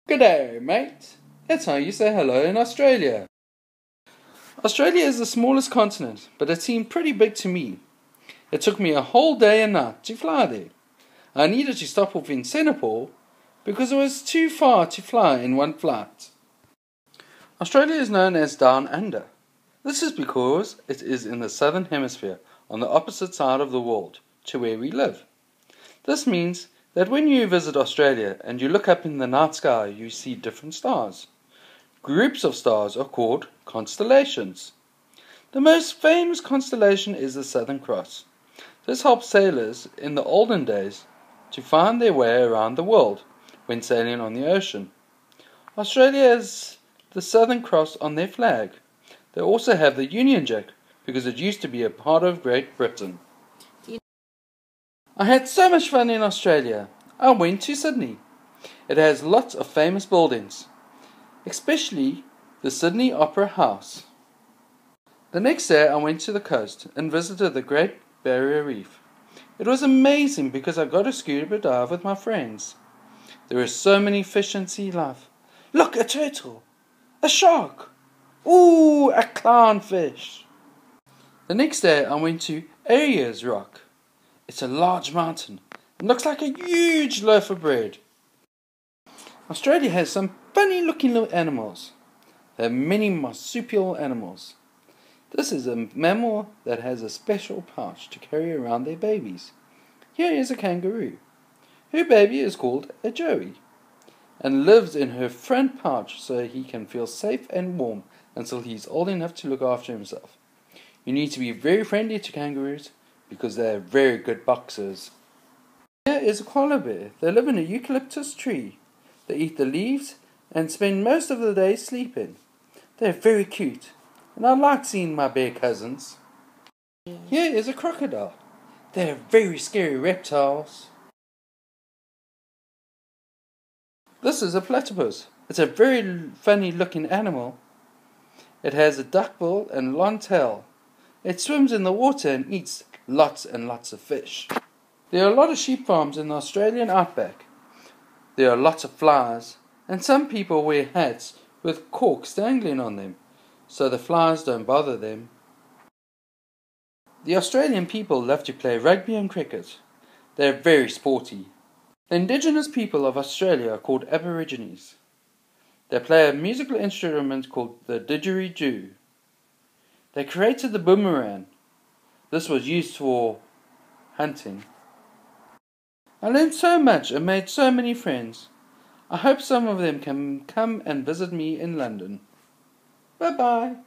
G'day, mate. That's how you say hello in Australia. Australia is the smallest continent, but it seemed pretty big to me. It took me a whole day and night to fly there. I needed to stop off in Singapore because it was too far to fly in one flight. Australia is known as Down Under. This is because it is in the southern hemisphere, on the opposite side of the world to where we live. This means that when you visit Australia and you look up in the night sky, you see different stars. Groups of stars are called constellations. The most famous constellation is the Southern Cross. This helped sailors in the olden days to find their way around the world when sailing on the ocean. Australia has the Southern Cross on their flag. They also have the Union Jack because it used to be a part of Great Britain. I had so much fun in Australia. I went to Sydney. It has lots of famous buildings, especially the Sydney Opera House. The next day I went to the coast and visited the Great Barrier Reef. It was amazing because I got to scuba dive with my friends. There are so many fish and sea life. Look, a turtle! A shark! Ooh, a clownfish! The next day I went to Ayers Rock. It's a large mountain. It looks like a huge loaf of bread. Australia has some funny looking little animals. There are many marsupial animals. This is a mammal that has a special pouch to carry around their babies. Here is a kangaroo. Her baby is called a joey and lives in her front pouch so he can feel safe and warm until he's old enough to look after himself. You need to be very friendly to kangaroos because they are very good boxers. Here is a koala bear. They live in a eucalyptus tree. They eat the leaves and spend most of the day sleeping. They are very cute, and I like seeing my bear cousins. Here is a crocodile. They are very scary reptiles. This is a platypus. It's a very funny looking animal. It has a duckbill and long tail. It swims in the water and eats lots and lots of fish. There are a lot of sheep farms in the Australian outback. There are lots of flies, and some people wear hats with corks dangling on them, so the flies don't bother them. The Australian people love to play rugby and cricket. They are very sporty. The indigenous people of Australia are called Aborigines. They play a musical instrument called the didgeridoo. They created the boomerang. This was used for hunting. I learned so much and made so many friends. I hope some of them can come and visit me in London. Bye-bye.